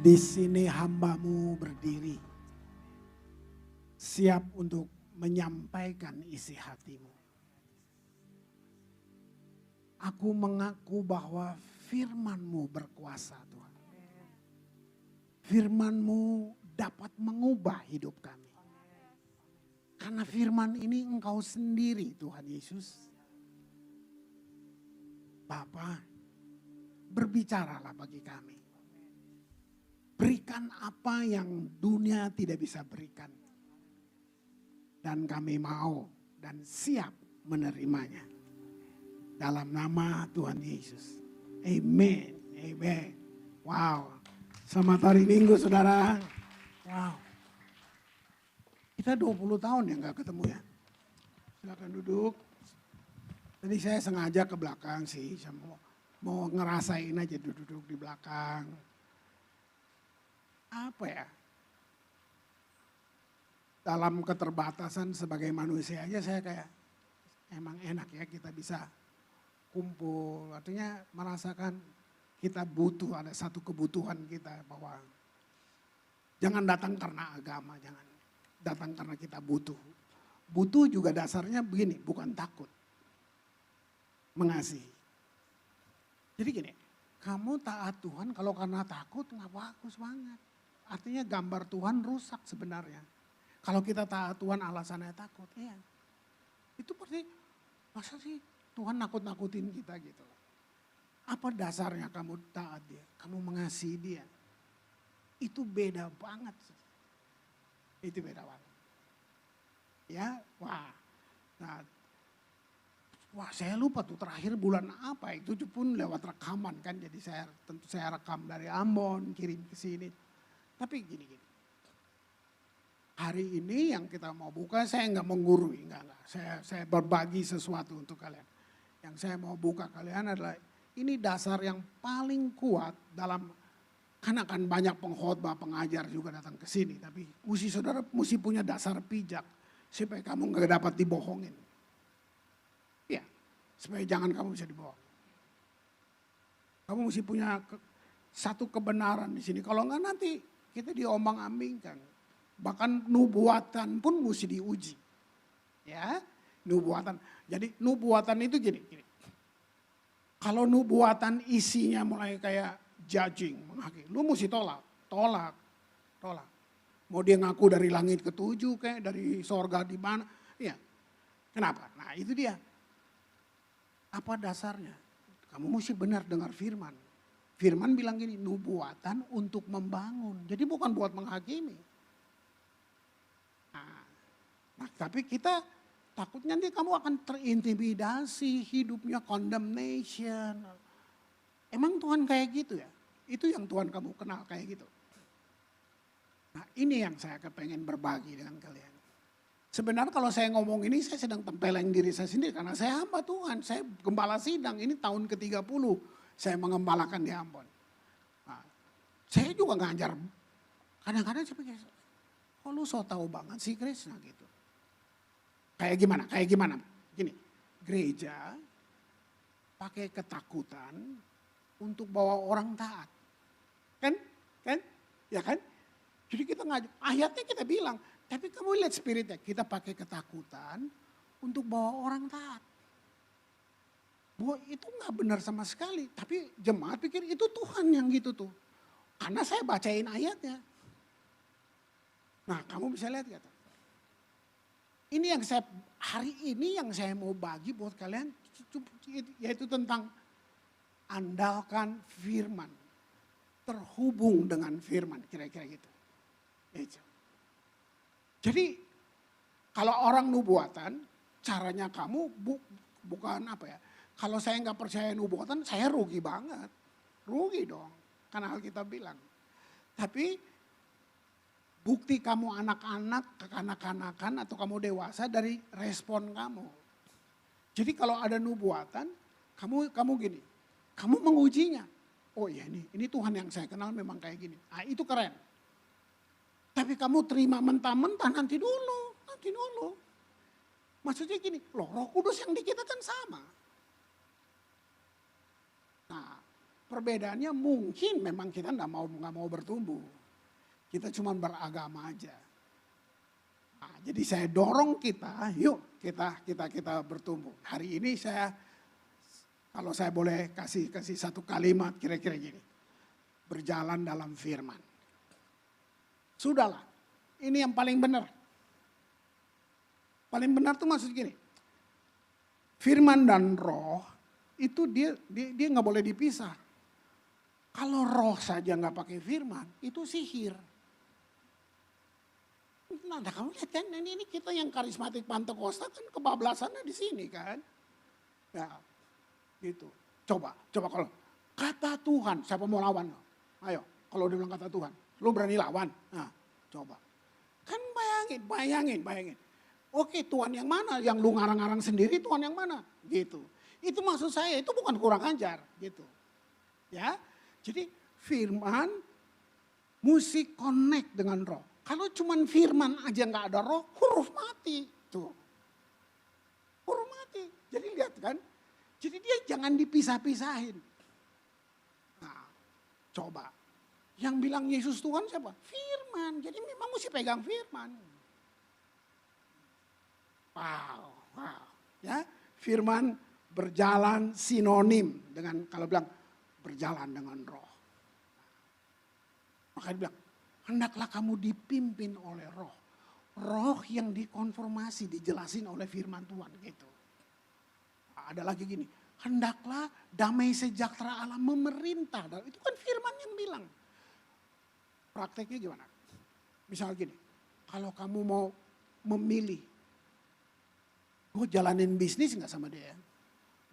Di sini hamba-Mu berdiri, siap untuk menyampaikan isi hati-Mu. Aku mengaku bahwa firman-Mu berkuasa Tuhan. Firman-Mu dapat mengubah hidup kami. Karena firman ini Engkau sendiri Tuhan Yesus. Bapa, berbicaralah bagi kami. Berikan apa yang dunia tidak bisa berikan. Dan kami mau dan siap menerimanya. Dalam nama Tuhan Yesus. Amen. Amen. Wow. Selamat hari Minggu saudara. Wow. Kita 20 tahun ya gak ketemu ya. Silakan duduk. Tadi saya sengaja ke belakang sih. Saya mau ngerasain aja duduk di belakang. Apa ya? Dalam keterbatasan sebagai manusia aja saya kayak emang enak ya kita bisa kumpul. Artinya merasakan kita butuh, ada satu kebutuhan kita bahwa jangan datang karena agama, jangan datang karena kita butuh. Butuh juga dasarnya begini, bukan takut. Mengasihi. Jadi gini, kamu taat Tuhan kalau karena takut nggak bagus banget. Artinya gambar Tuhan rusak sebenarnya. Kalau kita taat Tuhan alasannya takut, iya. Itu pasti, masa sih Tuhan nakut-nakutin kita gitu. Apa dasarnya kamu taat dia, kamu mengasihi dia. Itu beda banget. Itu beda banget. Ya, wah. Nah, wah saya lupa tuh terakhir bulan apa, itu pun lewat rekaman kan. Jadi tentu saya rekam dari Ambon, kirim ke sini. Tapi gini. Hari ini yang kita mau buka, saya nggak menggurui, enggak. Saya berbagi sesuatu untuk kalian. Yang saya mau buka kalian adalah ini dasar yang paling kuat dalam, kan akan banyak pengkhotbah, pengajar juga datang ke sini. Tapi saudara mesti punya dasar pijak supaya kamu nggak dapat dibohongin. Ya, supaya jangan kamu bisa dibohong. Kamu mesti punya satu kebenaran di sini. Kalau nggak nanti kita diombang-ambingkan. Bahkan nubuatan pun mesti diuji. Ya, nubuatan. Jadi nubuatan itu gini. Kalau nubuatan isinya mulai kayak judging, menghakimi, lu mesti tolak. Mau dia ngaku dari langit ketujuh kayak dari sorga di mana, ya. Kenapa? Nah itu dia. Apa dasarnya? Kamu mesti benar dengar firman. Firman bilang gini, nubuatan untuk membangun. Jadi bukan buat menghakimi. Nah, tapi kita takutnya nanti kamu akan terintimidasi, hidupnya condemnation. Emang Tuhan kayak gitu ya? Itu yang Tuhan kamu kenal kayak gitu. Nah ini yang saya kepengen berbagi dengan kalian. Sebenarnya kalau saya ngomong ini saya sedang tempeleng diri saya sendiri. Karena saya hamba Tuhan, saya gembala sidang. Ini tahun ke-30 saya mengembalakan di Ambon. Nah, saya juga ngajar. Kadang-kadang saya pikir, kok lu so tau banget sih Krishna gitu. Kayak gimana? Gini, gereja pakai ketakutan untuk bawa orang taat. Kan? Ya kan? Jadi kita ayatnya kita bilang, tapi kamu lihat spiritnya, kita pakai ketakutan untuk bawa orang taat. Bahwa itu gak benar sama sekali, tapi jemaat pikir itu Tuhan yang gitu tuh. Karena saya bacain ayatnya. Nah kamu bisa lihat gak? Ini yang hari ini yang saya mau bagi buat kalian, yaitu tentang andalkan firman. Terhubung dengan firman, kira-kira gitu. Jadi kalau orang nubuatan, caranya kamu bukan apa ya. Kalau saya nggak percaya nubuatan, saya rugi banget. Rugi dong, karena Alkitab bilang. Tapi bukti kamu anak-anak, kekanak-kanakan atau kamu dewasa dari respon kamu. Jadi kalau ada nubuatan, kamu gini, kamu mengujinya. Oh iya ini Tuhan yang saya kenal memang kayak gini. Nah itu keren. Tapi kamu terima mentah-mentah nanti dulu. Maksudnya gini, loh Roh Kudus yang di kita kan sama. Nah Perbedaannya mungkin memang kita nggak mau bertumbuh. Kita cuma beragama aja. Nah, jadi saya dorong kita, yuk kita bertumbuh. Hari ini kalau saya boleh kasih satu kalimat kira-kira gini. Berjalan dalam firman. Sudahlah, ini yang paling benar. Paling benar tuh maksud gini. Firman dan roh itu dia nggak boleh dipisah. Kalau roh saja nggak pakai firman, itu sihir. Nah, kamu lihat kan, ini kita yang karismatik Pentakosta kan kebablasannya di sini kan. Ya, gitu. Coba kalau kata Tuhan, siapa mau lawan? Ayo, kalau dia bilang kata Tuhan, lu berani lawan? Nah, coba. Kan bayangin. Oke, Tuhan yang mana? Yang lu ngarang-ngarang sendiri, Tuhan yang mana? Gitu. Itu maksud saya, itu bukan kurang ajar, gitu. Ya. Jadi firman mesti connect dengan roh. Kalau cuman firman aja nggak ada roh, huruf mati. Tuh. Huruf mati. Jadi lihat kan. Jadi dia jangan dipisah-pisahin. Nah, coba. Yang bilang Yesus Tuhan siapa? Firman. Jadi memang mesti pegang firman. Wow. Ya, firman berjalan sinonim dengan kalau bilang berjalan dengan roh. Maka dia bilang, hendaklah kamu dipimpin oleh roh. Roh yang dikonfirmasi, dijelasin oleh firman Tuhan gitu. Ada lagi gini, hendaklah damai sejahtera Allah memerintah. Itu kan firman yang bilang. Prakteknya gimana? Misalnya gini, kalau kamu mau memilih, gue jalanin bisnis gak sama dia?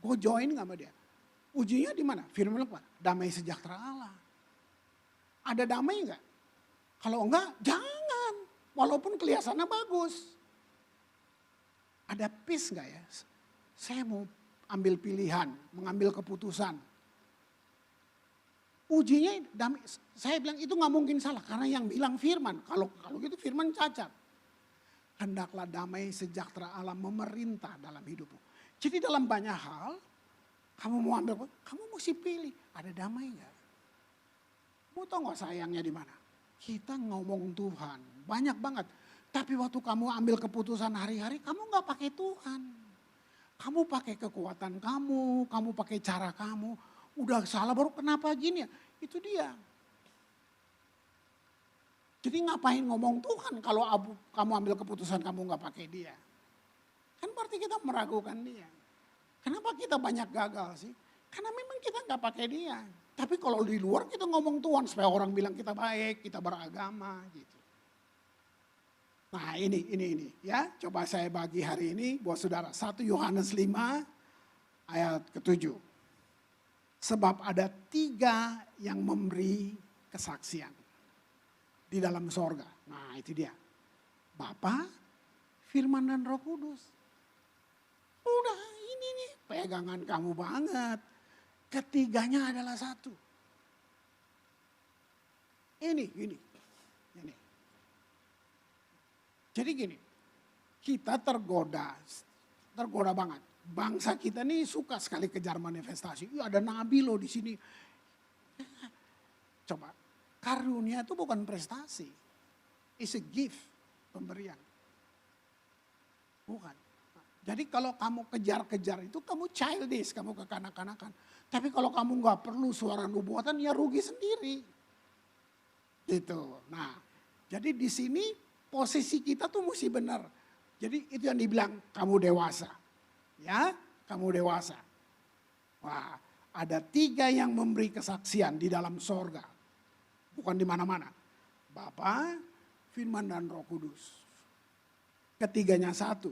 Gue join gak sama dia? Ujinya di mana? Firman apa? Damai sejahtera Allah. Ada damai enggak? Kalau enggak, jangan. Walaupun kelihatannya bagus. Ada peace enggak ya? Saya mau ambil pilihan, mengambil keputusan. Ujinya damai. Saya bilang itu nggak mungkin salah karena yang bilang firman. Kalau gitu firman cacat. Hendaklah damai sejahtera Allah memerintah dalam hidupmu. Jadi dalam banyak hal, kamu mau ambil, kamu mesti pilih. Ada damai enggak? Kamu tahu nggak sayangnya di mana? Kita ngomong Tuhan, banyak banget. Tapi waktu kamu ambil keputusan hari-hari, kamu nggak pakai Tuhan. Kamu pakai kekuatan kamu pakai cara kamu. Udah salah baru kenapa gini ya? Itu dia. Jadi ngapain ngomong Tuhan kalau kamu ambil keputusan kamu nggak pakai dia? Kan berarti kita meragukan dia. Kenapa kita banyak gagal sih? Karena memang kita nggak pakai dia. Tapi kalau di luar kita ngomong Tuhan supaya orang bilang kita baik, kita beragama gitu. Nah ini ya, coba saya bagi hari ini buat saudara. 1 Yohanes 5 ayat ke-7. Sebab ada 3 yang memberi kesaksian di dalam sorga. Nah itu dia. Bapa, Firman dan Roh Kudus. Udah ini nih pegangan kamu banget. Ketiganya adalah satu. Ini. Jadi gini, kita tergoda banget. Bangsa kita nih suka sekali kejar manifestasi. Ada nabi loh di sini. Coba, karunia itu bukan prestasi. It's a gift, pemberian. Bukan. Jadi kalau kamu kejar-kejar itu kamu childish, kamu kekanak-kanakan. Tapi kalau kamu nggak perlu suara nubuatan ya rugi sendiri. Gitu. Nah, jadi di sini posisi kita tuh mesti benar. Jadi itu yang dibilang kamu dewasa. Ya, kamu dewasa. Wah, ada 3 yang memberi kesaksian di dalam sorga. Bukan di mana-mana. Bapa, Firman dan Roh Kudus. Ketiganya satu.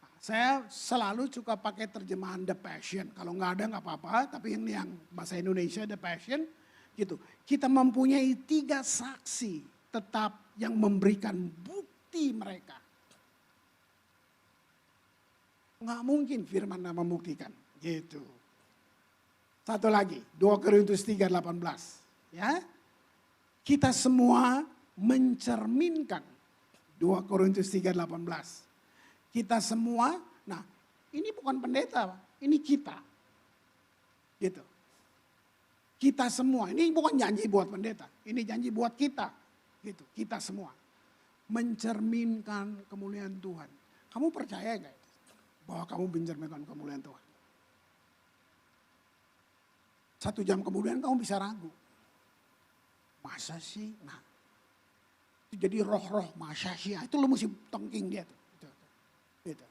Nah, saya selalu suka pakai terjemahan The Passion. Kalau nggak ada nggak apa-apa, tapi ini yang bahasa Indonesia The Passion. Gitu. Kita mempunyai 3 saksi tetap yang memberikan bukti mereka. Nggak mungkin firman membuktikan. Gitu. Satu lagi, 2 Korintus 3:18. Ya. Kita semua mencerminkan 2 Korintus 3:18. Kita semua, nah ini bukan pendeta, ini kita. Gitu. Kita semua, ini bukan janji buat pendeta, ini janji buat kita. Gitu, kita semua. Mencerminkan kemuliaan Tuhan. Kamu percaya gak bahwa kamu mencerminkan kemuliaan Tuhan? 1 jam kemudian kamu bisa ragu. Masa sih? Nah, itu jadi roh-roh masa sih. Itu lo mesti tongking dia tuh. Gitu.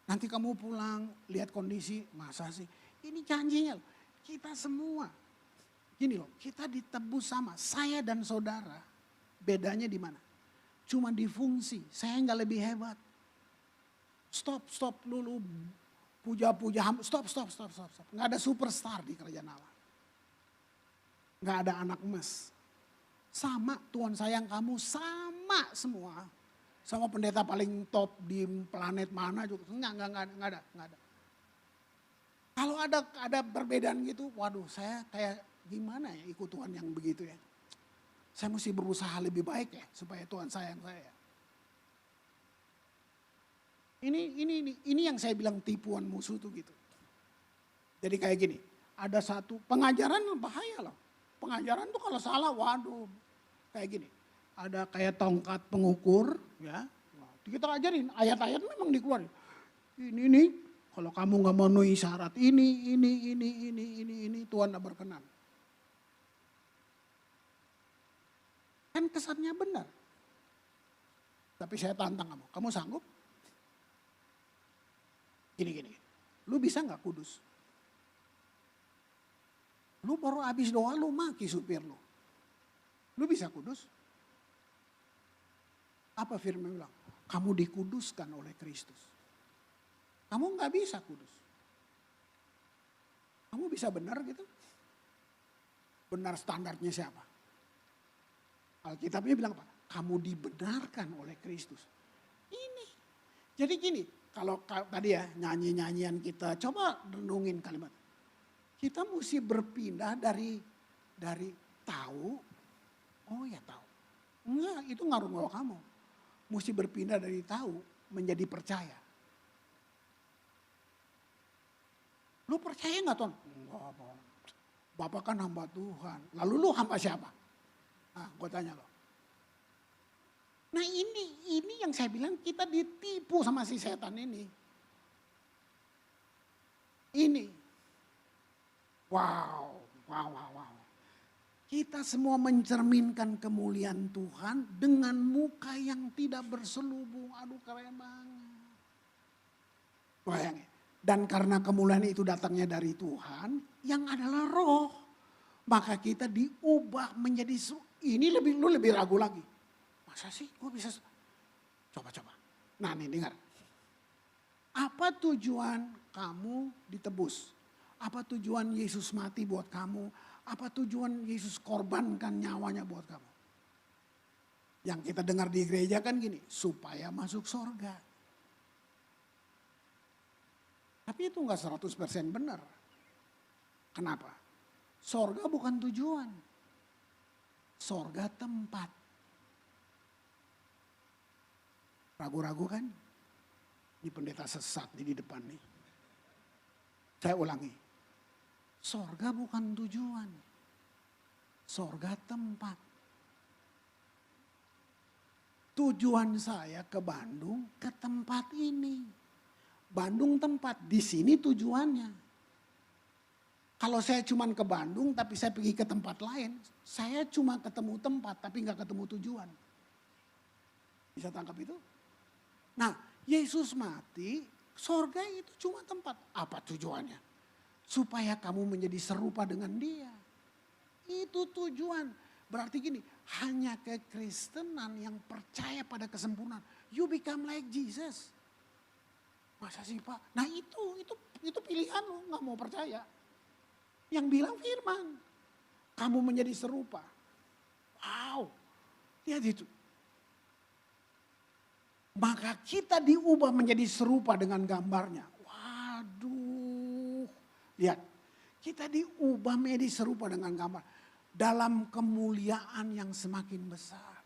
Nanti kamu pulang, lihat kondisi, masa sih? Ini janjinya loh. Kita semua. Gini loh, kita ditebus sama. Saya dan saudara, bedanya di mana? Cuma di fungsi, saya nggak lebih hebat. Stop dulu. Puja-puja, stop. Nggak ada superstar di kerajaan Allah. Nggak ada anak emas. Sama Tuhan sayang kamu, sama semua. Sama pendeta paling top di planet mana juga. Nggak ada. Kalau ada perbedaan gitu, waduh saya kayak gimana ya ikut Tuhan yang begitu ya. Saya mesti berusaha lebih baik ya supaya Tuhan sayang saya. Ini yang saya bilang tipuan musuh tuh gitu. Jadi kayak gini, ada satu pengajaran bahaya loh. Pengajaran tuh kalau salah, waduh kayak gini. Ada kayak tongkat pengukur ya. Kita ajarin ayat-ayat memang dikeluarin. Ini kalau kamu nggak memenuhi syarat ini Tuhan tidak berkenan. Kan kesannya benar. Tapi saya tantang kamu sanggup? Gini. Lu bisa gak kudus? Lu baru habis doa lu maki supir lu. Lu bisa kudus? Apa firman bilang? Kamu dikuduskan oleh Kristus. Kamu gak bisa kudus. Kamu bisa benar gitu? Benar standarnya siapa? Alkitabnya bilang apa? Kamu dibenarkan oleh Kristus. Ini. Jadi gini, kalau tadi ya nyanyi-nyanyian kita, coba renungin kalimat. Kita mesti berpindah dari tahu, oh ya tahu. Enggak, itu ngaruh kamu. Mesti berpindah dari tahu menjadi percaya. Lu percaya gak Tuhan? Enggak, Bapak kan hamba Tuhan. Lalu lu hamba siapa? Nah, gue tanya lo. Nah ini yang saya bilang kita ditipu sama si setan ini. Ini. Wow. Kita semua mencerminkan kemuliaan Tuhan dengan muka yang tidak berselubung. Aduh keren banget. Bayangin. Dan karena kemuliaan itu datangnya dari Tuhan, yang adalah roh. Maka kita diubah menjadi lu lebih ragu lagi. Masa sih gue bisa? Coba. Nah nih dengar. Apa tujuan kamu ditebus? Apa tujuan Yesus mati buat kamu? Apa tujuan Yesus korbankan nyawanya buat kamu? Yang kita dengar di gereja kan gini, supaya masuk surga. Tapi itu enggak 100% benar. Kenapa? Surga bukan tujuan. Surga tempat. Ragu-ragu kan? Ini pendeta sesat di depan nih. Saya ulangi. Surga bukan tujuan. Surga tempat. Tujuan saya ke Bandung, ke tempat ini. Bandung tempat, di sini tujuannya. Kalau saya cuma ke Bandung tapi saya pergi ke tempat lain, saya cuma ketemu tempat tapi nggak ketemu tujuan. Bisa tangkap itu? Nah, Yesus mati, sorga itu cuma tempat. Apa tujuannya? Supaya kamu menjadi serupa dengan dia. Itu tujuan. Berarti gini, hanya kekristenan yang percaya pada kesempurnaan. You become like Jesus. Masa sih Pak? Nah itu pilihan lo, gak mau percaya. Yang bilang firman. Kamu menjadi serupa. Wow. Lihat itu. Maka kita diubah menjadi serupa dengan gambarnya. Waduh. Lihat. Kita diubah menjadi serupa dengan gambar. Dalam kemuliaan yang semakin besar.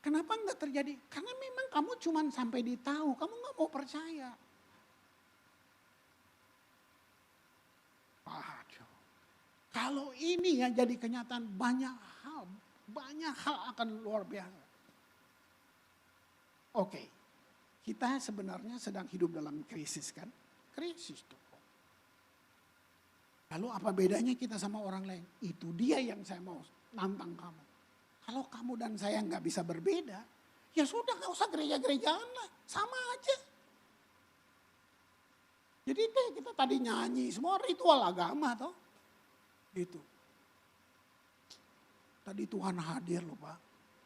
Kenapa enggak terjadi? Karena memang kamu cuma sampai ditahu. Kamu gak mau percaya. Waduh. Kalau ini ya jadi kenyataan banyak hal akan luar biasa. Oke, kita sebenarnya sedang hidup dalam krisis kan? Krisis tuh. Lalu apa bedanya kita sama orang lain? Itu dia yang saya mau nantang kamu. Kalau kamu dan saya nggak bisa berbeda, ya sudah nggak usah gereja-gerejaan lah, sama aja. Jadi kita tadi nyanyi, semua ritual agama toh. Gitu. Tadi Tuhan hadir loh Pak.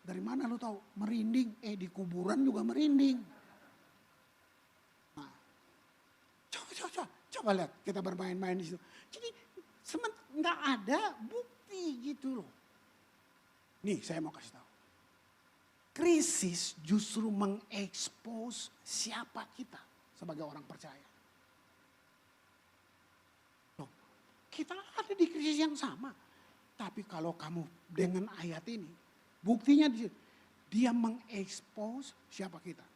Dari mana lo tahu? Merinding. Di kuburan juga merinding. Nah, coba lihat kita bermain-main di situ. Jadi nggak ada bukti gitu loh. Nih saya mau kasih tahu. Krisis justru mengekspos siapa kita sebagai orang percaya. Loh, kita ada di krisis yang sama. Tapi kalau kamu dengan ayat ini, buktinya dia mengekspos siapa kita.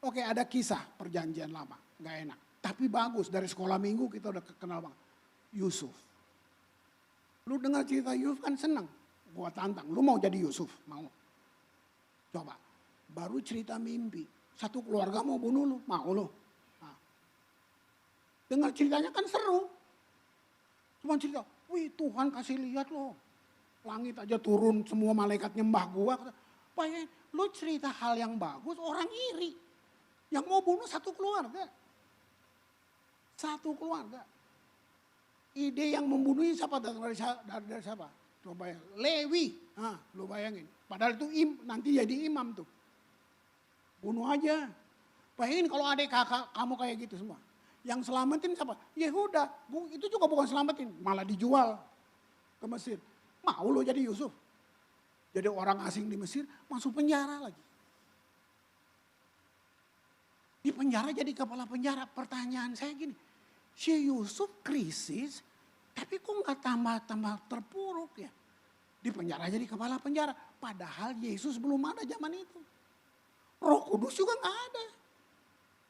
Oke, ada kisah perjanjian lama, nggak enak. Tapi bagus, dari sekolah minggu kita udah kenal banget. Yusuf. Lu dengar cerita Yusuf kan senang. Gua tantang, lu mau jadi Yusuf? Mau. Coba, baru cerita mimpi. Satu keluarga mau bunuh lu, mau lu. Nah. Dengar ceritanya kan seru. Cuma cerita, wih Tuhan kasih lihat loh. Langit aja turun, semua malaikat nyembah gua. Bayangin, lu cerita hal yang bagus, orang iri. Yang mau bunuh satu keluarga. Satu keluarga. Ide yang membunuhnya siapa? Dari siapa? Coba bayangin. Lewi. Nah, lu bayangin. Padahal itu nanti jadi imam tuh. Bunuh aja. Bayangin kalau adik kakak kamu kayak gitu semua. Yang selamatin siapa? Yehuda. Itu juga bukan selamatin. Malah dijual ke Mesir. Mau lo jadi Yusuf? Jadi orang asing di Mesir masuk penjara lagi. Di penjara jadi kepala penjara. Pertanyaan saya gini. Si Yusuf krisis, tapi kok nggak tambah terpuruk ya? Di penjara jadi kepala penjara. Padahal Yesus belum ada zaman itu. Roh Kudus juga nggak ada.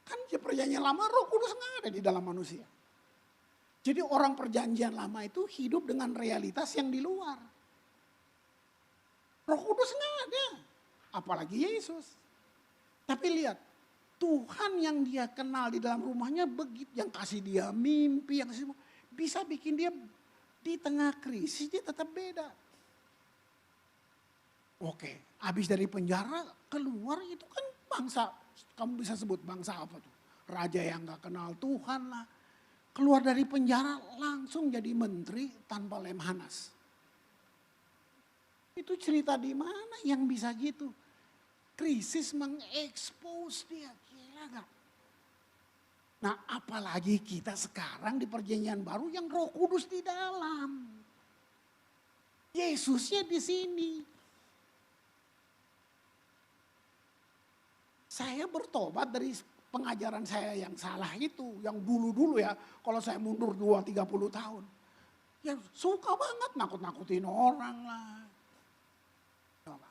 Kan di perjanjian lama Roh Kudus nggak ada di dalam manusia. Jadi orang perjanjian lama itu hidup dengan realitas yang di luar. Roh Kudus nggak ada. Apalagi Yesus. Tapi lihat. Tuhan yang dia kenal di dalam rumahnya begitu, yang kasih dia mimpi, yang kasih bisa bikin dia di tengah krisis dia tetap beda. Oke, habis dari penjara keluar itu kan bangsa, kamu bisa sebut bangsa apa tuh? Raja yang gak kenal Tuhan lah. Keluar dari penjara langsung jadi menteri tanpa lemhanas. Itu cerita di mana yang bisa gitu? Krisis mengekspos dia, gila gak? Nah apalagi kita sekarang di perjanjian baru yang Roh Kudus di dalam. Yesusnya di sini. Saya bertobat dari pengajaran saya yang salah itu. Yang dulu-dulu ya, kalau saya mundur 20-30 tahun. Ya suka banget nakut-nakutin orang lah. Coba.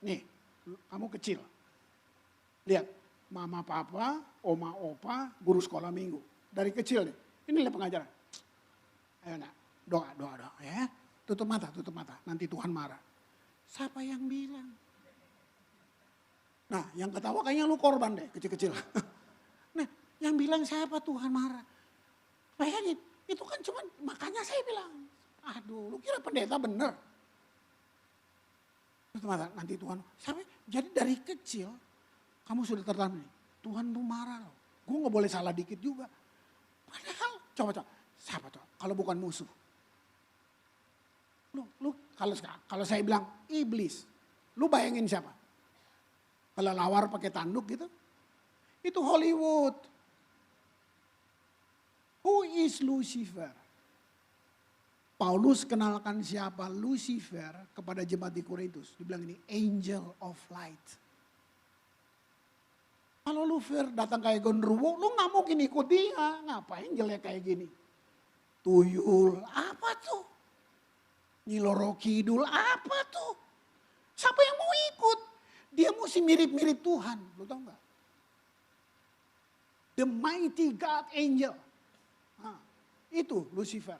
Nih, kamu kecil. Lihat, mama papa, oma opa, guru sekolah minggu. Dari kecil nih, inilah pengajaran. Ayo nak, doa ya. Tutup mata, nanti Tuhan marah. Siapa yang bilang? Nah, yang ketawa kayaknya lu korban deh, kecil-kecil. Nah, yang bilang siapa Tuhan marah? Bayangin, itu kan cuma, makanya saya bilang, aduh lu kira pendeta bener? Nanti Tuhan, jadi dari kecil kamu sudah tertanam nih, Tuhan tuh marah loh. Gue gak boleh salah dikit juga. Padahal, coba, siapa tuh? Kalau bukan musuh. Lu kalau saya bilang iblis, lu bayangin siapa? Kelelawar pakai tanduk gitu. Itu Hollywood. Who is Lucifer? Paulus kenalkan siapa Lucifer kepada jemaat di Korintus. Dia bilang ini angel of light. Kalau Lucifer datang kayak gondruwo, lu gak mungkin ikut dia. Ngapain jelek kayak gini? Tuyul, apa tuh? Nyiloro Kidul, apa tuh? Siapa yang mau ikut? Dia mesti mirip-mirip Tuhan. Lu tahu gak? The mighty God angel. Nah, Itu Lucifer.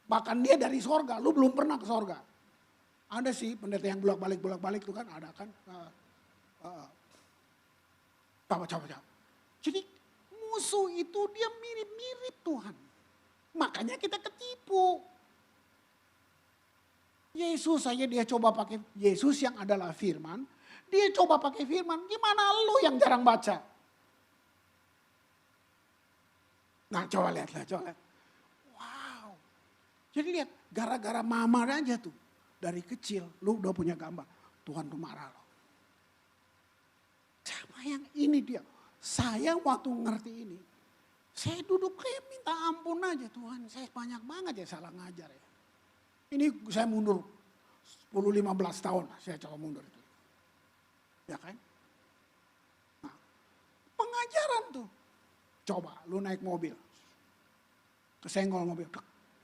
Bahkan dia dari sorga, lu belum pernah ke sorga. Ada sih pendeta yang bolak-balik itu kan ada kan. Coba. Jadi musuh itu dia mirip-mirip Tuhan. Makanya kita ketipu. Yesus saja dia coba pakai, Yesus yang adalah firman. Dia coba pakai firman, gimana lu yang jarang baca? Nah coba lihat. Wow. Jadi lihat, gara-gara mama aja tuh. Dari kecil, lu udah punya gambar. Tuhan tuh marah loh. Sama yang ini dia. Saya waktu ngerti ini, saya duduk kayak minta ampun aja Tuhan. Saya banyak banget ya salah ngajar ya. Ini saya mundur 10-15 tahun saya coba mundur itu. Ya kan? Nah, pengajaran tuh. Coba lu naik mobil. Kesenggol mobil.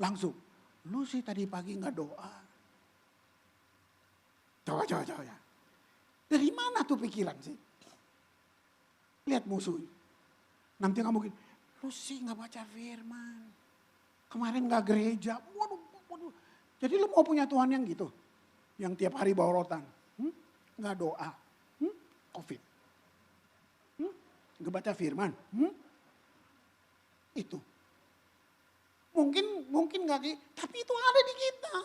Langsung. Lu sih tadi pagi gak doa. Coba. Dari mana tuh pikiran sih? Lihat musuh. Nanti kamu gini, lu sih gak baca firman. Kemarin gak gereja. Waduh. Jadi lu mau punya Tuhan yang gitu? Yang tiap hari bawa rotan. Gak doa. Covid. Gak baca firman. Itu. Mungkin gak gitu. Tapi itu ada di kita.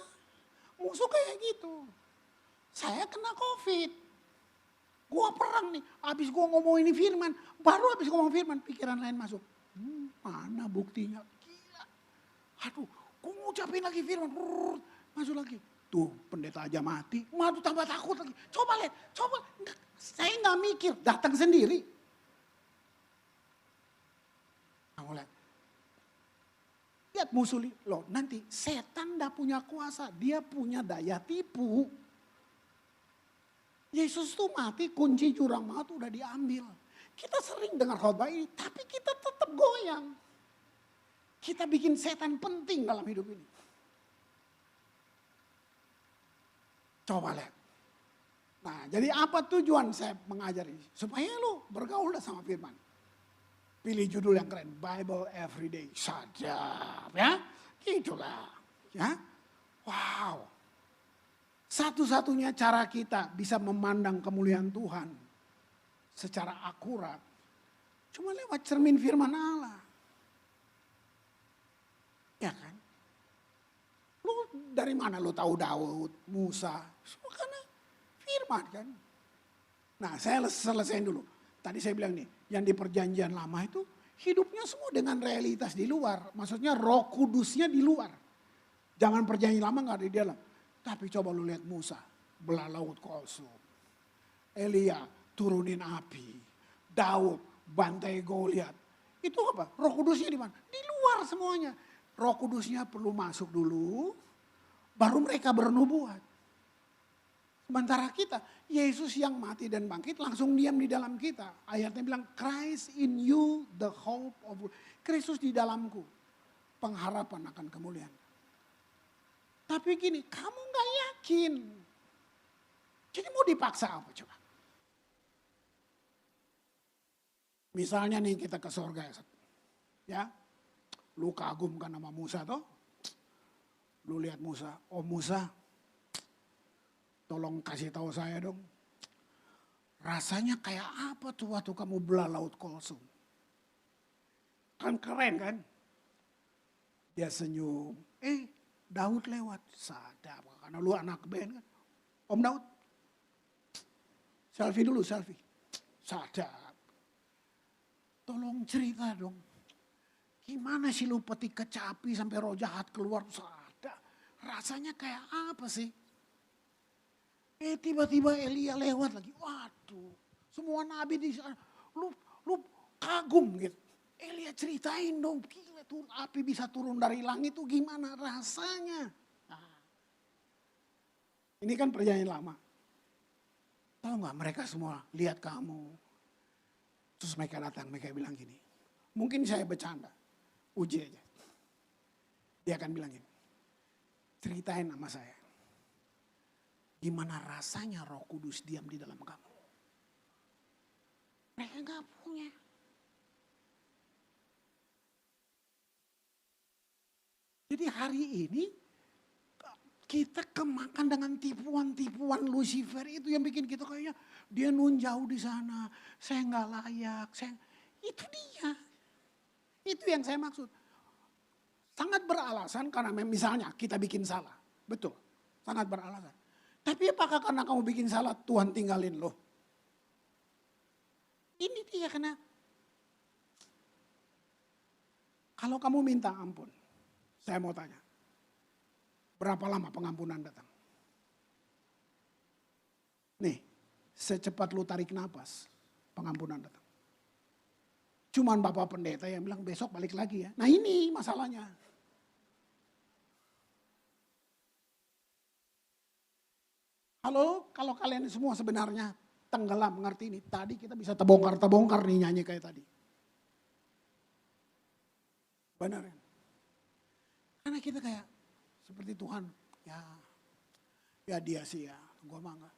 Musuh kayak gitu. Saya kena Covid. Gua perang nih. Habis gua ngomong ini firman. Baru habis ngomong firman. Pikiran lain masuk. Mana buktinya? Gila. Aduh. Gua ngucapin lagi firman. Masuk lagi. Tuh pendeta aja mati. Waduh tambah takut lagi. Coba lihat. Saya gak mikir. Datang sendiri. Kamu lihat. Lihat musuh loh. Nanti setan gak punya kuasa. Dia punya daya tipu. Yesus tuh mati, kunci jurang maut udah diambil. Kita sering dengar khotbah ini, tapi kita tetap goyang. Kita bikin setan penting dalam hidup ini. Coba lihat. Nah, jadi apa tujuan saya mengajar ini? Supaya lu bergaul sama firman. Pilih judul yang keren, Bible Everyday. Sadap ya, gitulah. Ya, wow. Satu-satunya cara kita bisa memandang kemuliaan Tuhan secara akurat cuma lewat cermin firman Allah. Ya kan? Lu dari mana lu tahu Daud, Musa? Semua karena firman kan. Nah, saya selesaiin dulu. Tadi saya bilang nih, yang di perjanjian lama itu hidupnya semua dengan realitas di luar. Maksudnya Roh Kudusnya di luar. Jangan perjanjian lama enggak ada di dalam. Tapi coba lu lihat Musa, belah laut Kolsum. Elia turunin api. Daud bantai Goliat. Itu apa? Roh Kudusnya di mana? Di luar semuanya. Roh Kudusnya perlu masuk dulu, baru mereka bernubuat. Sementara kita, Yesus yang mati dan bangkit langsung diam di dalam kita. Ayatnya bilang, Christ in you the hope of glory. Kristus di dalamku, pengharapan akan kemuliaan. Tapi gini, kamu gak yakin. Jadi mau dipaksa apa coba? Misalnya nih kita ke sorga ya. Lu kagum kan sama Musa toh? Lu lihat Musa, oh Musa, tolong kasih tahu saya dong. Rasanya kayak apa tuh waktu kamu belah laut Kolsum? Kan keren kan? Dia senyum, Daud lewat, sadap karena lu anak band kan. Om Daud, selfie dulu, sadap. Tolong cerita dong, gimana sih lu petik kecapi sampai roh jahat keluar, sadap. Rasanya kayak apa sih? Tiba-tiba Elia lewat lagi, waduh, semua nabi di sana, lu kagum gitu. Elia ceritain dong, gila tuh api bisa turun dari langit tuh gimana rasanya. Nah, ini kan perjanjian lama. Tahu gak mereka semua lihat kamu. Terus mereka datang, mereka bilang gini. Mungkin saya bercanda, uji aja. Dia akan bilang gini, ceritain sama saya. Gimana rasanya Roh Kudus diam di dalam kamu. Mereka gak punya. Jadi hari ini kita kemakan dengan tipuan-tipuan Lucifer itu yang bikin kita kayaknya dia nun jauh di sana, saya nggak layak, itu dia. Itu yang saya maksud. Sangat beralasan karena misalnya kita bikin salah, betul, sangat beralasan. Tapi apakah karena kamu bikin salah Tuhan tinggalin lo? Ini dia karena kalau kamu minta ampun, saya mau tanya, berapa lama pengampunan datang? Nih, secepat lu tarik napas, pengampunan datang. Cuman Bapak Pendeta yang bilang besok balik lagi ya. Nah ini masalahnya. Halo, kalau kalian semua sebenarnya tenggelam mengerti ini. Tadi kita bisa tebongkar nih nyanyi kayak tadi. Benar ya? Karena kita kayak seperti Tuhan, ya dia sih ya, gua mah enggak.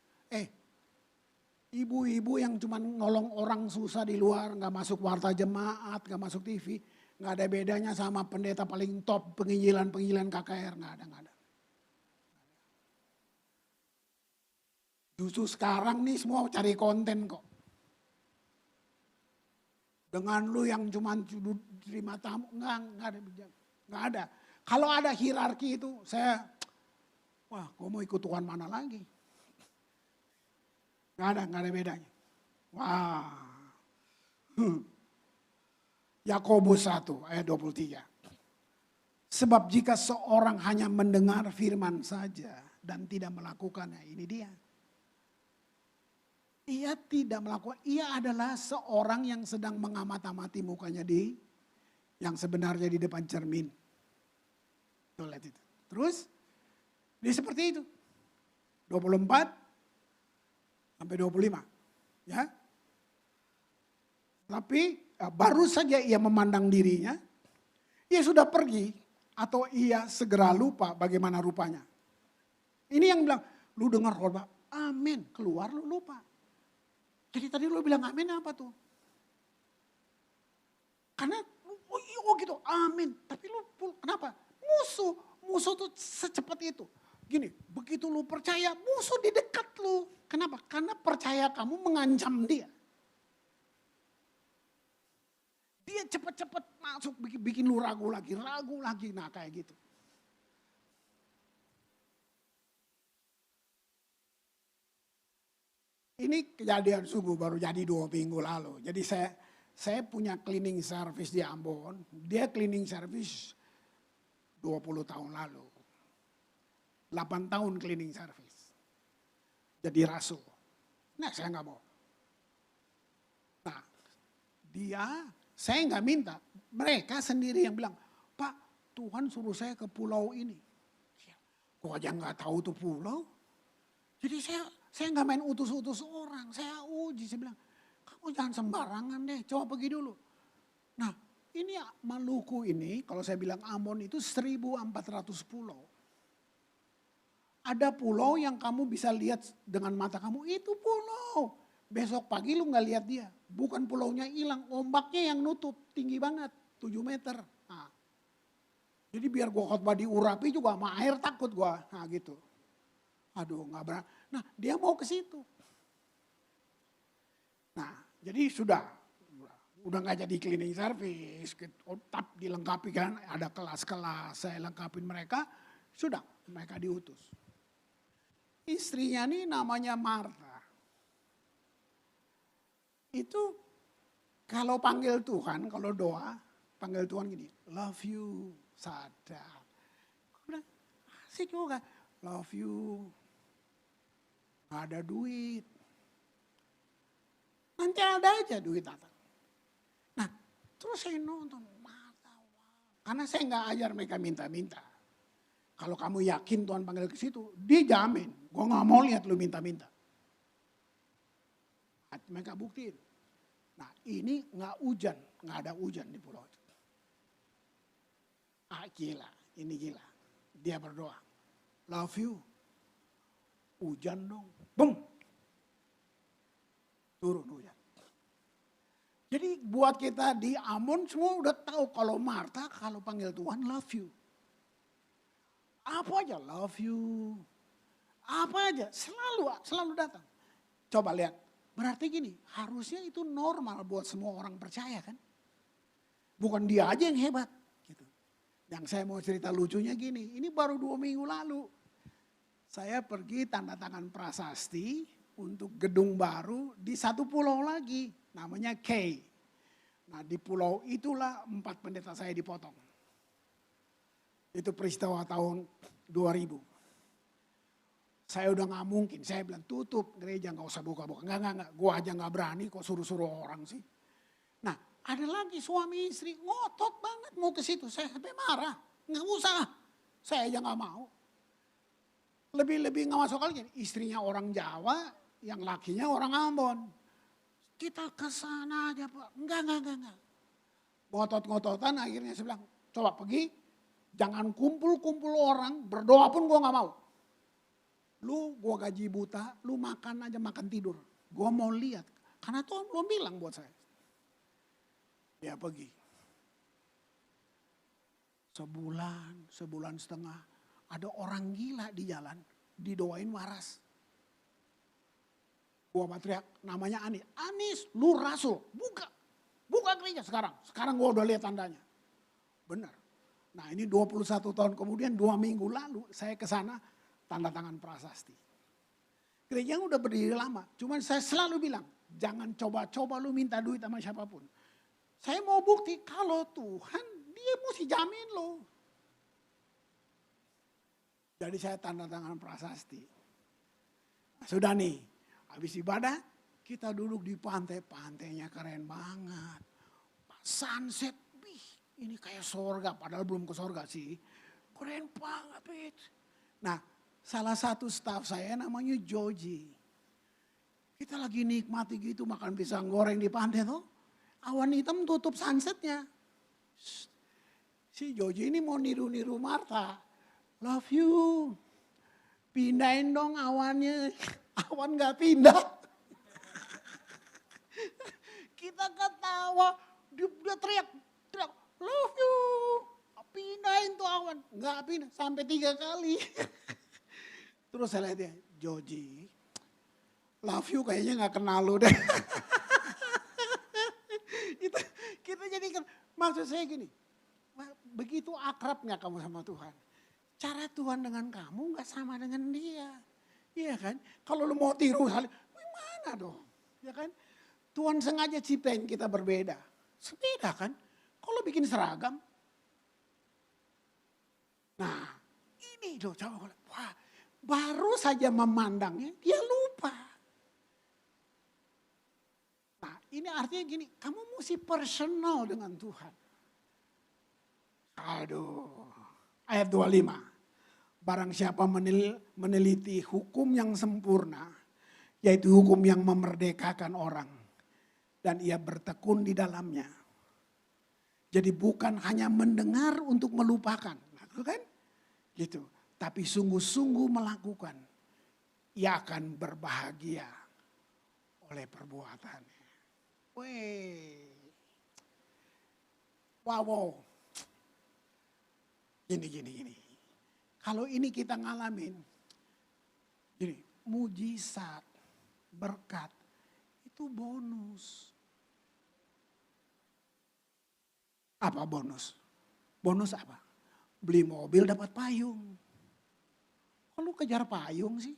Ibu-ibu yang cuma nolong orang susah di luar, nggak masuk warta jemaat, nggak masuk TV, nggak ada bedanya sama pendeta paling top penginjilan KKR, nggak ada. Justru sekarang nih semua cari konten kok. Dengan lu yang cuma terima tamu, nggak ada. Kalau ada hierarki itu, gue mau ikut Tuhan mana lagi? Nggak ada bedanya. Wah. Yakobus 1 ayat 23. Sebab jika seorang hanya mendengar firman saja dan tidak melakukannya, ini dia. Ia tidak melakukan, ia adalah seorang yang sedang mengamat-amati mukanya yang sebenarnya di depan cermin. Tuh lihat itu. Terus, dia seperti itu. 24 sampai 25. Ya. Tapi baru saja ia memandang dirinya, ia sudah pergi atau ia segera lupa bagaimana rupanya. Ini yang bilang, lu dengar khotbah, amin, keluar lu lupa. Jadi tadi lu bilang amin apa tuh? Karena, oh gitu, amin. Tapi lu kenapa? Musuh tuh secepat itu. Gini, begitu lu percaya, musuh di dekat lu. Kenapa? Karena percaya kamu mengancam dia. Dia cepat-cepat masuk bikin lu ragu lagi. Nah kayak gitu. Ini kejadian sungguh baru jadi 2 minggu lalu. Jadi saya punya cleaning service di Ambon. Dia cleaning service 20 tahun lalu. 8 tahun cleaning service. Jadi rasul. Nah saya nggak mau. Nah saya nggak minta. Mereka sendiri yang bilang, Pak Tuhan suruh saya ke pulau ini. Kok aja nggak tahu tuh pulau. Jadi saya nggak main utus-utus orang. Saya uji, saya bilang, kamu jangan sembarangan deh, coba pergi dulu. Nah ini Maluku ini, kalau saya bilang Ambon itu 1.400 pulau. Ada pulau yang kamu bisa lihat dengan mata kamu, itu pulau. Besok pagi lu nggak lihat dia. Bukan pulaunya hilang, ombaknya yang nutup, tinggi banget, 7 meter. Nah, jadi biar gua khotbah di Urapi juga sama air takut gua, nah gitu. Aduh nggak berani. Nah dia mau ke situ. Nah jadi udah nggak jadi cleaning service, tetap dilengkapi kan, ada kelas-kelas, saya lengkapin mereka, sudah mereka diutus. Istrinya nih namanya Martha. Itu kalau panggil Tuhan, kalau doa, panggil Tuhan gini, love you, sadar. Udah asik juga, love you, gak ada duit. Nanti ada aja duit datang. Nah terus saya nonton, Martha, wow. Karena saya gak ajar mereka minta-minta. Kalau kamu yakin Tuhan panggil ke situ, dia jamin. Gue gak mau lihat lu minta-minta. Mereka buktiin. Nah ini gak hujan, gak ada hujan di pulau itu. Gila, ini gila. Dia berdoa, love you. Hujan dong, boom. Turun hujan. Jadi buat kita di Ambon semua udah tahu kalau Martha kalau panggil Tuhan love you. Apa aja, love you. Apa aja, selalu datang. Coba lihat, berarti gini, harusnya itu normal buat semua orang percaya kan. Bukan dia aja yang hebat. Gitu. Yang saya mau cerita lucunya gini, ini baru 2 minggu lalu. Saya pergi tanda tangan prasasti untuk gedung baru di satu pulau lagi, namanya K. Nah di pulau itulah 4 pendeta saya dipotong. Itu peristiwa tahun 2000. Saya udah gak mungkin, saya bilang tutup gereja gak usah buka-buka. Enggak, gua aja gak berani kok suruh-suruh orang sih. Nah ada lagi suami istri ngotot banget mau ke situ. Saya sampai marah, gak usah, saya aja gak mau. Lebih gak masuk lagi, istrinya orang Jawa, yang lakinya orang Ambon. Kita ke sana aja Pak, enggak. Ngotot-ngototan akhirnya saya bilang, coba pergi, jangan kumpul-kumpul orang, berdoa pun gua gak mau. Lu gua gaji buta, lu makan aja makan tidur. Gua mau lihat. Karena Tuhan belum bilang buat saya. Dia pergi. Sebulan setengah. Ada orang gila di jalan. Didoain waras. Gua teriak namanya Anis. Anis lu rasul. Buka gereja sekarang. Sekarang gua udah lihat tandanya. Benar. Nah ini 21 tahun kemudian 2 minggu lalu saya ke sana. Tanda tangan prasasti. Gereja udah berdiri lama. Cuman saya selalu bilang, jangan coba-coba lu minta duit sama siapapun. Saya mau bukti kalau Tuhan, dia mesti jamin lo. Jadi saya tanda tangan prasasti. Nah, sudah nih, habis ibadah, kita duduk di pantai. Pantainya keren banget. Sunset, ini kayak sorga, padahal belum ke sorga sih. Keren banget, Pit. Nah, salah satu staf saya namanya Joji. Kita lagi nikmati gitu makan pisang goreng di pantai tuh. Awan hitam tutup sunsetnya. Si Joji ini mau niru-niru Martha. Love you. Pindahin dong awannya. Awan gak pindah. Kita ketawa. Dia teriak. Love you. Pindahin tuh awan. Gak pindah sampai 3 kali. Terus saya lihat dia, Joji, love you kayaknya gak kenal lu deh. kita jadi kan, maksud saya gini, begitu akrabnya kamu sama Tuhan. Cara Tuhan dengan kamu gak sama dengan dia. Iya kan, kalau lu mau tiru hal, gimana dong? Ya kan, Tuhan sengaja ciptain kita berbeda. Beda kan, kalau bikin seragam. Nah, ini loh, coba, wah. Baru saja memandangnya, dia lupa. Nah ini artinya gini, kamu mesti personal dengan Tuhan. Aduh, ayat 25. Barang siapa meneliti hukum yang sempurna, yaitu hukum yang memerdekakan orang. Dan ia bertekun di dalamnya. Jadi bukan hanya mendengar untuk melupakan. Nah, kan? Gitu. Tapi sungguh-sungguh melakukan, ia akan berbahagia oleh perbuatannya. Weh, wow. Gini. Kalau ini kita ngalamin, gini, mujizat, berkat, itu bonus. Apa bonus? Bonus apa? Beli mobil dapat payung. Kok lu kejar payung sih?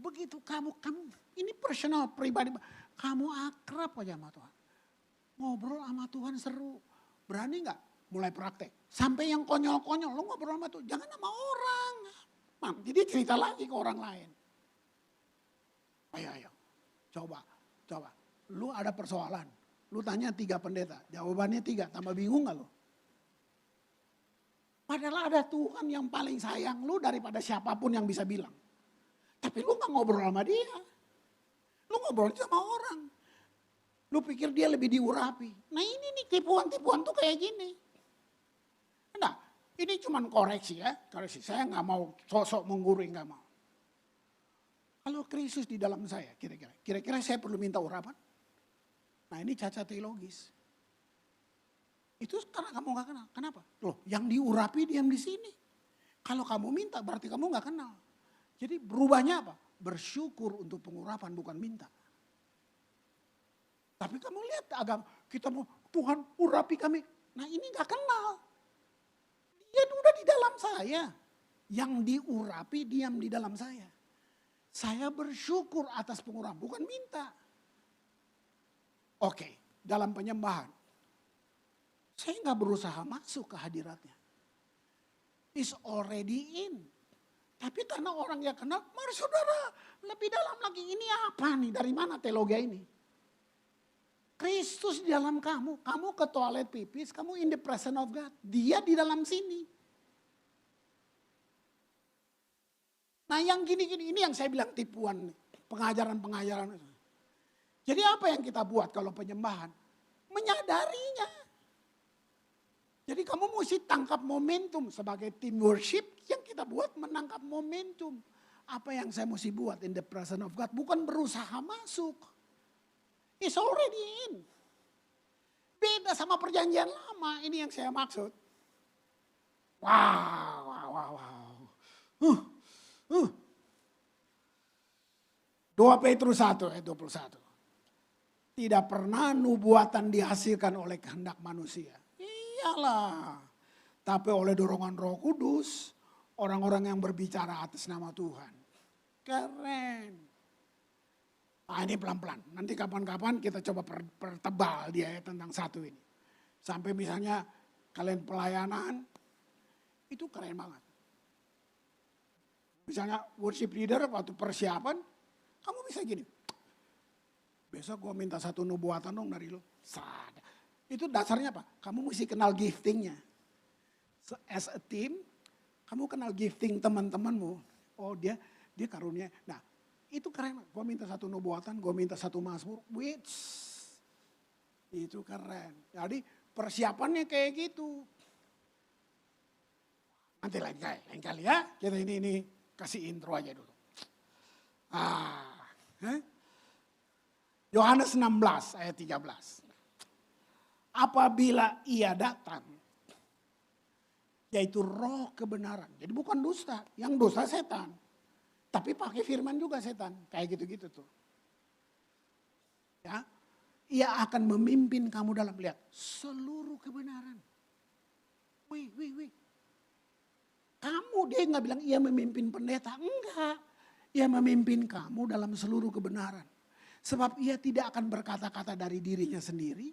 Begitu kamu ini personal pribadi, kamu akrab aja sama Tuhan. Ngobrol sama Tuhan seru. Berani gak mulai praktek? Sampai yang konyol-konyol, lu ngobrol sama Tuhan, jangan sama orang. Nanti dia cerita lagi ke orang lain. Ayo, coba. Lu ada persoalan, lu tanya 3 pendeta, jawabannya 3, tambah bingung gak lu? Padahal ada Tuhan yang paling sayang lu daripada siapapun yang bisa bilang. Tapi lu gak ngobrol sama dia. Lu ngobrol sama orang. Lu pikir dia lebih diurapi. Nah ini nih tipuan-tipuan tuh kayak gini. Nah ini cuman koreksi ya. Koreksi, saya gak mau sosok menggurui, gak mau. Kalau Kristus di dalam saya kira-kira saya perlu minta urapan? Nah ini cacat teologis. Itu karena kamu gak kenal. Kenapa? Loh, yang diurapi diam di sini. Kalau kamu minta berarti kamu gak kenal. Jadi berubahnya apa? Bersyukur untuk pengurapan bukan minta. Tapi kamu lihat agama, kita mau Tuhan urapi kami. Nah ini gak kenal. Dia udah di dalam saya. Yang diurapi diam di dalam saya. Saya bersyukur atas pengurapan, bukan minta. Oke, dalam penyembahan. Saya gak berusaha masuk ke hadiratnya. It's already in. Tapi karena orang yang kenal, mari saudara lebih dalam lagi. Ini apa nih? Dari mana teologi ini? Kristus di dalam kamu. Kamu ke toilet pipis, kamu in the presence of God. Dia di dalam sini. Nah yang gini-gini, ini yang saya bilang tipuan. Pengajaran-pengajaran. Jadi apa yang kita buat kalau penyembahan? Menyadarinya. Jadi kamu mesti tangkap momentum sebagai tim worship yang kita buat menangkap momentum. Apa yang saya mesti buat in the presence of God. Bukan berusaha masuk. It's already in. Beda sama perjanjian lama. Ini yang saya maksud. Wow. 2 Petrus 1 ayat 21. Tidak pernah nubuatan dihasilkan oleh kehendak manusia. Iyalah. Tapi oleh dorongan Roh Kudus, orang-orang yang berbicara atas nama Tuhan. Keren. Nah ini pelan-pelan. Nanti kapan-kapan kita coba pertebal dia ya tentang satu ini. Sampai misalnya kalian pelayanan, itu keren banget. Misalnya worship leader waktu persiapan, kamu bisa gini. Besok gue minta satu nubuatan dong dari lo. Itu dasarnya apa? Kamu mesti kenal giftingnya. So, as a team, kamu kenal gifting teman-temanmu. Oh dia karunia. Nah itu keren. Gue minta satu nubuatan, gue minta satu mazmur. Which itu keren. Jadi persiapannya kayak gitu. Nanti lain kali ya. Kita ini kasih intro aja dulu. Yohanes 16 ayat 13. Apabila ia datang, yaitu roh kebenaran. Jadi bukan dusta, yang dusta setan. Tapi pakai firman juga setan, kayak gitu-gitu tuh. Ya, ia akan memimpin kamu dalam lihat seluruh kebenaran. Wih. Kamu dia nggak bilang ia memimpin pendeta, enggak. Ia memimpin kamu dalam seluruh kebenaran. Sebab ia tidak akan berkata-kata dari dirinya sendiri.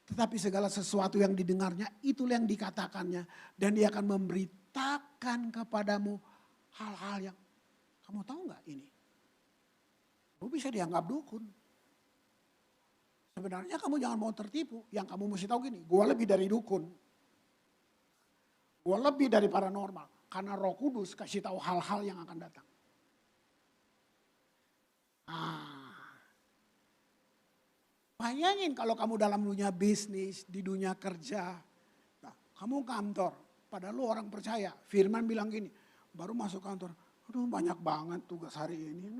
Tetapi segala sesuatu yang didengarnya itulah yang dikatakannya. Dan dia akan memberitakan kepadamu hal-hal yang kamu tahu gak ini? Lu bisa dianggap dukun. Sebenarnya kamu jangan mau tertipu. Yang kamu mesti tahu gini, gue lebih dari dukun. Gue lebih dari paranormal. Karena Roh Kudus kasih tahu hal-hal yang akan datang. Bayangin kalau kamu dalam dunia bisnis, di dunia kerja. Nah, kamu kantor, padahal lu orang percaya. Firman bilang gini, baru masuk kantor. Aduh banyak banget tugas hari ini.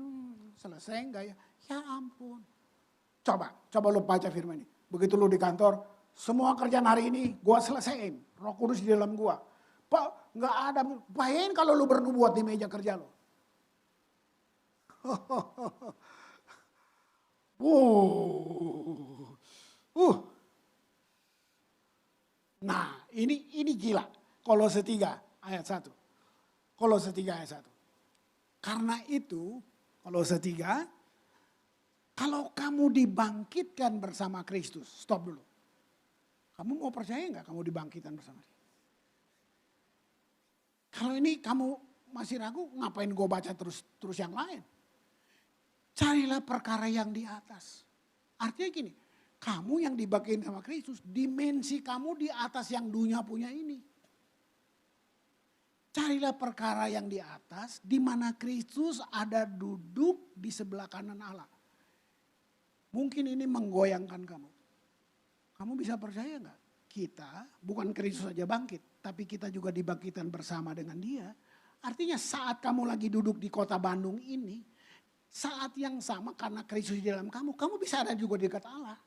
Selesai enggak ya? Ya ampun. Coba lu baca firman ini. Begitu lu di kantor, semua kerjaan hari ini gua selesaiin. Roh Kudus di dalam gua. Pak, enggak ada. Bayangin kalau lu bernubuat di meja kerja lu. Nah, ini gila. Kolose 3 ayat 1. Kolose 3 ayat 1. Karena itu, Kolose 3, kalau kamu dibangkitkan bersama Kristus, stop dulu. Kamu mau percaya enggak kamu dibangkitkan bersama dia? Kalau ini kamu masih ragu, ngapain gue baca terus yang lain? Carilah perkara yang di atas. Artinya gini, kamu yang dibangkitkan sama Kristus, dimensi kamu di atas yang dunia punya ini. Carilah perkara yang di atas, di mana Kristus ada duduk di sebelah kanan Allah. Mungkin ini menggoyangkan kamu. Kamu bisa percaya enggak? Kita, bukan Kristus saja bangkit, tapi kita juga dibangkitkan bersama dengan dia. Artinya saat kamu lagi duduk di kota Bandung ini, saat yang sama karena Kristus di dalam kamu bisa ada juga di dekat Allah.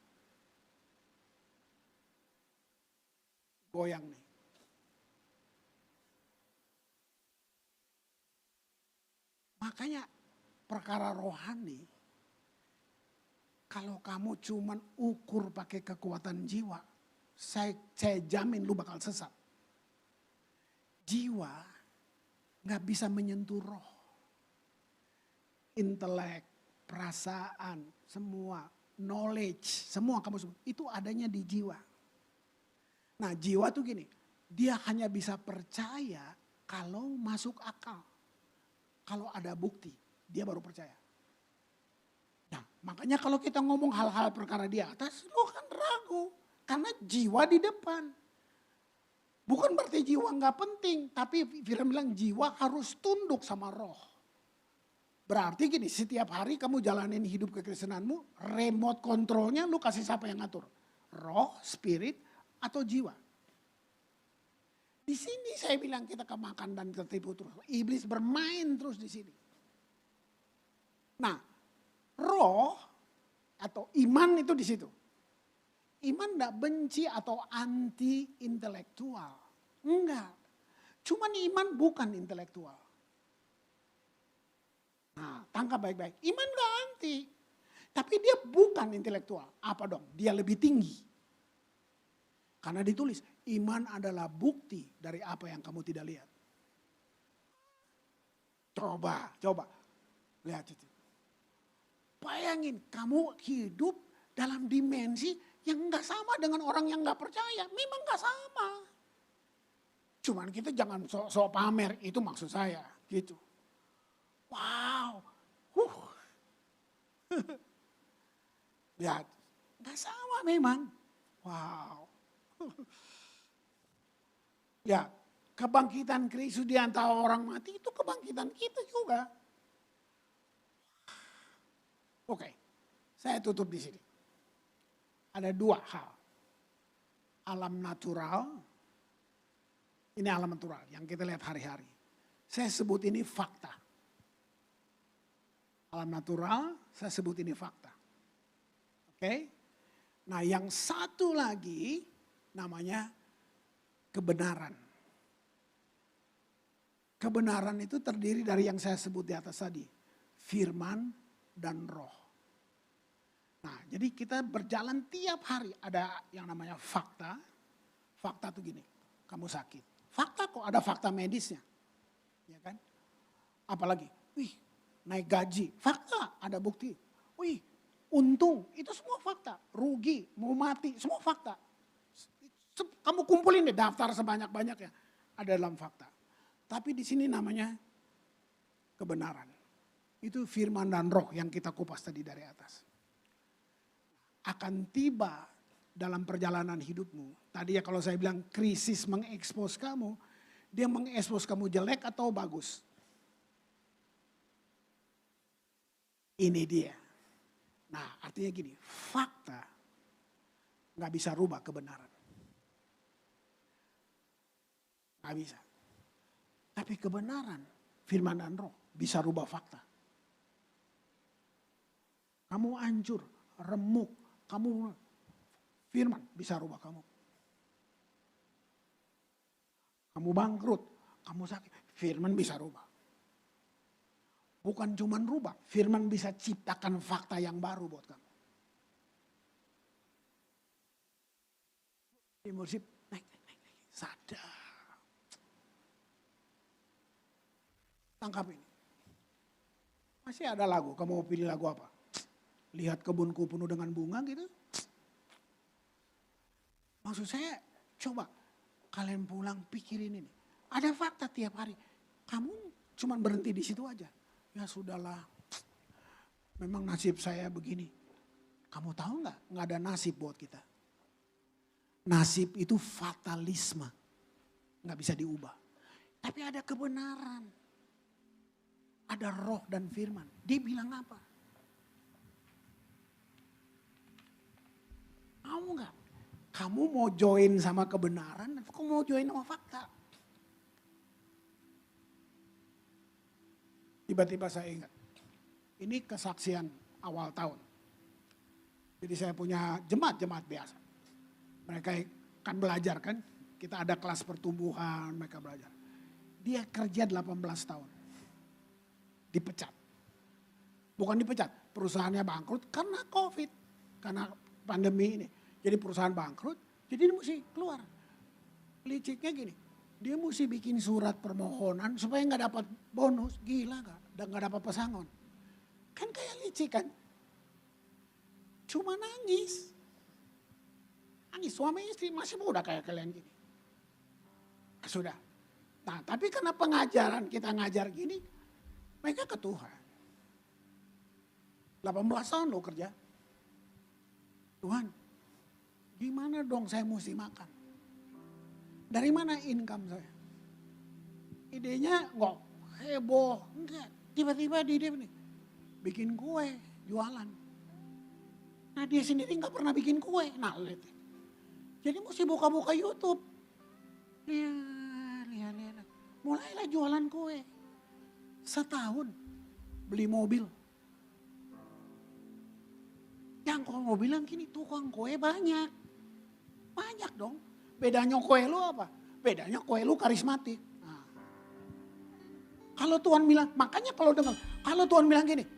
Goyang nih. Makanya perkara rohani, kalau kamu cuman ukur pakai kekuatan jiwa, saya jamin lu bakal sesat. Jiwa gak bisa menyentuh roh. Intelek, perasaan, semua, knowledge, semua kamu semua, itu adanya di jiwa. Nah jiwa tuh gini, dia hanya bisa percaya kalau masuk akal. Kalau ada bukti, dia baru percaya. Nah makanya kalau kita ngomong hal-hal perkara di atas, lo kan ragu. Karena jiwa di depan. Bukan berarti jiwa gak penting, tapi Firman bilang jiwa harus tunduk sama roh. Berarti gini, setiap hari kamu jalanin hidup kekristenanmu, remote kontrolnya lu kasih siapa yang ngatur? Roh, spirit, atau jiwa? Di sini saya bilang kita kemakan dan tertipu terus. Iblis bermain terus di sini. Nah, roh atau iman itu di situ. Iman enggak benci atau anti intelektual. Enggak. Cuman iman bukan intelektual. Nah, tangkap baik-baik. Iman enggak anti. Tapi dia bukan intelektual. Apa dong? Dia lebih tinggi. Karena ditulis, iman adalah bukti dari apa yang kamu tidak lihat. Coba. Lihat itu. Bayangin, kamu hidup dalam dimensi yang enggak sama dengan orang yang enggak percaya. Memang enggak sama. Cuman kita jangan sok pamer, itu maksud saya. Gitu. Wow. Lihat, enggak sama memang. Wow. Ya, kebangkitan Kristus di antara orang mati itu kebangkitan kita juga. Oke, saya tutup di sini. Ada dua hal. Alam natural, ini alam natural yang kita lihat hari-hari. Saya sebut ini fakta. Alam natural, saya sebut ini fakta. Oke? Nah yang satu lagi namanya kebenaran. Kebenaran itu terdiri dari yang saya sebut di atas tadi. Firman dan roh. Nah jadi kita berjalan tiap hari ada yang namanya fakta. Fakta tuh gini, kamu sakit. Fakta kok ada fakta medisnya. Ya kan? Apalagi, naik gaji. Fakta ada bukti. Untung, itu semua fakta. Rugi, mau mati, semua fakta. Kamu kumpulin deh daftar sebanyak-banyaknya. Ada dalam fakta. Tapi di sini namanya kebenaran. Itu firman dan roh yang kita kupas tadi dari atas. Akan tiba dalam perjalanan hidupmu. Tadi ya kalau saya bilang krisis mengekspos kamu. Dia mengekspos kamu jelek atau bagus. Ini dia. Nah artinya gini, fakta gak bisa rubah kebenaran. Gak bisa. Tapi kebenaran, firman dan roh bisa rubah fakta. Kamu hancur, remuk, kamu firman bisa rubah kamu. Kamu bangkrut, kamu sakit, firman bisa rubah. Bukan cuma rubah, firman bisa ciptakan fakta yang baru buat kamu. Emosi naik, sadar. Tangkap ini. Masih ada lagu, kamu mau pilih lagu apa? Lihat kebunku penuh dengan bunga gitu. Maksud saya, coba kalian pulang pikirin ini. Ada fakta tiap hari. Kamu cuma berhenti di situ aja. Ya sudahlah, memang nasib saya begini. Kamu tahu nggak? Nggak ada nasib buat kita. Nasib itu fatalisme. Nggak bisa diubah. Tapi ada kebenaran. Ada roh dan firman. Dia bilang apa? Mau nggak? Kamu mau join sama kebenaran atau kamu mau join sama fakta? Tiba-tiba saya ingat. Ini kesaksian awal tahun. Jadi saya punya jemaat biasa. Mereka kan belajar kan. kita ada kelas pertumbuhan, mereka belajar. Dia kerja 18 tahun. Dipecat. Bukan dipecat, perusahaannya bangkrut karena COVID. Karena pandemi ini. Jadi perusahaan bangkrut, jadi dia mesti keluar. Liciknya gini, dia mesti bikin surat permohonan supaya nggak dapat bonus. Gila gak? Dan nggak dapat pesangon. Kan kayak licik kan? Cuma nangis. Nangis, suami istri masih muda kayak kalian gini. Sudah. Nah, tapi karena pengajaran kita ngajar gini, mereka ke Tuhan. 18 tahun lo kerja. Tuhan, gimana dong saya mesti makan? Dari mana income saya? Idenya nggak heboh, enggak. Tiba-tiba dia nih, bikin kue, jualan. Nah dia sendiri nggak pernah bikin kue. Nah lihat. Jadi mesti buka-buka YouTube. Lihat. Mulailah jualan kue. Setahun beli mobil. Yang kalau mau bilang gini, tukang kue banyak. Banyak dong. Bedanya kue lu apa? Bedanya kue lu karismatik. Nah. Kalau Tuhan bilang, makanya kalau Tuhan bilang gini,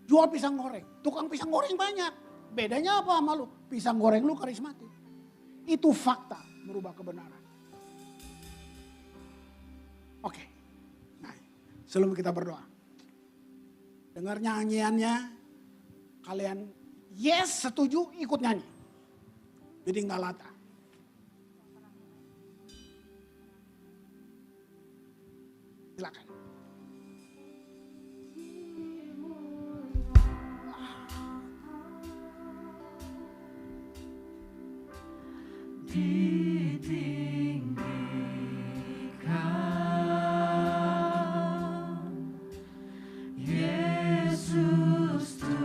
jual pisang goreng. Tukang pisang goreng banyak. Bedanya apa sama lu? Pisang goreng lu karismatik. Itu fakta merubah kebenaran. Oke. Nah, sebelum kita berdoa. Dengar nyanyiannya, kalian yes setuju ikut nyanyi. Jadi nggak latah. Silakan. Yesus Tuhan,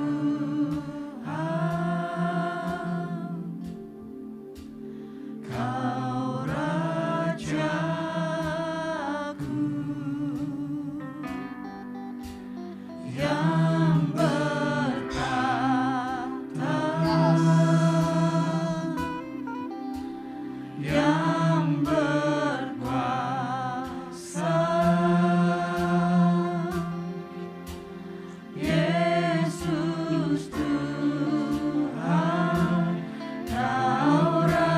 Kau Rajaku yang bertata, yang berkuasa. Yesus Tuhan, Kau Raja.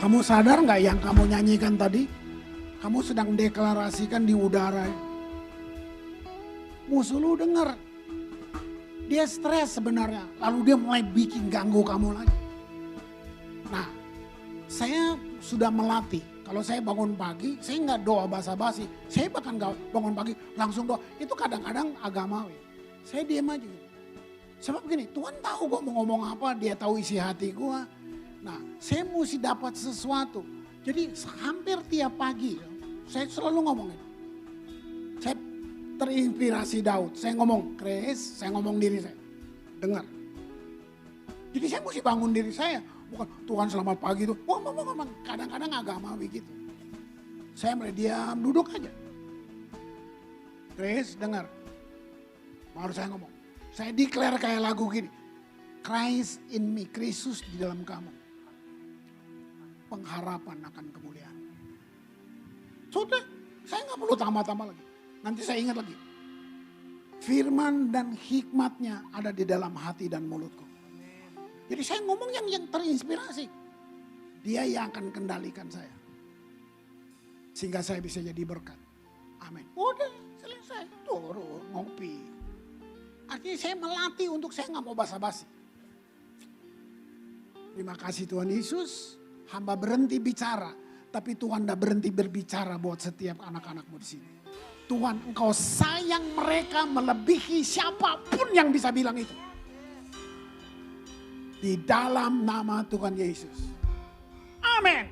Kamu sadar nggak yang kamu nyanyikan tadi? Kamu sedang deklarasikan di udara. Musuh lu dengar. Dia stres sebenarnya. Lalu dia mulai bikin ganggu kamu lagi. Nah, saya sudah melatih. Kalau saya bangun pagi, saya nggak doa basa-basi. Saya bahkan nggak bangun pagi langsung doa. Itu kadang-kadang agamawi. Saya diam aja gitu. Sebab gini, Tuhan tahu gue mau ngomong apa, dia tahu isi hati gue. Nah, saya mesti dapat sesuatu. Jadi hampir tiap pagi, saya selalu ngomongin. Saya terinspirasi Daud. Saya ngomong, Chris, saya ngomong diri saya. Dengar. Jadi saya mesti bangun diri saya. Bukan Tuhan selamat pagi itu. Kadang-kadang agamawi gitu. Saya mulai diam, duduk aja. Chris, dengar. Baru saya ngomong. Saya declare kayak lagu gini. Christ in me, Kristus di dalam kamu. Pengharapan akan kemuliaan. Sudah, saya nggak perlu tambah-tambah lagi. Nanti saya ingat lagi. Firman dan hikmatnya ada di dalam hati dan mulutku. Jadi saya ngomong yang terinspirasi. Dia yang akan kendalikan saya. Sehingga saya bisa jadi berkat. Amin. Udah selesai. Turun ngopi. Artinya saya melatih untuk saya nggak mau basa-basi. Terima kasih Tuhan Yesus. Hamba berhenti bicara. Tapi Tuhan tidak berhenti berbicara buat setiap anak-anakmu di sini. Tuhan, engkau sayang mereka melebihi siapapun yang bisa bilang itu. Di dalam nama Tuhan Yesus. Amin.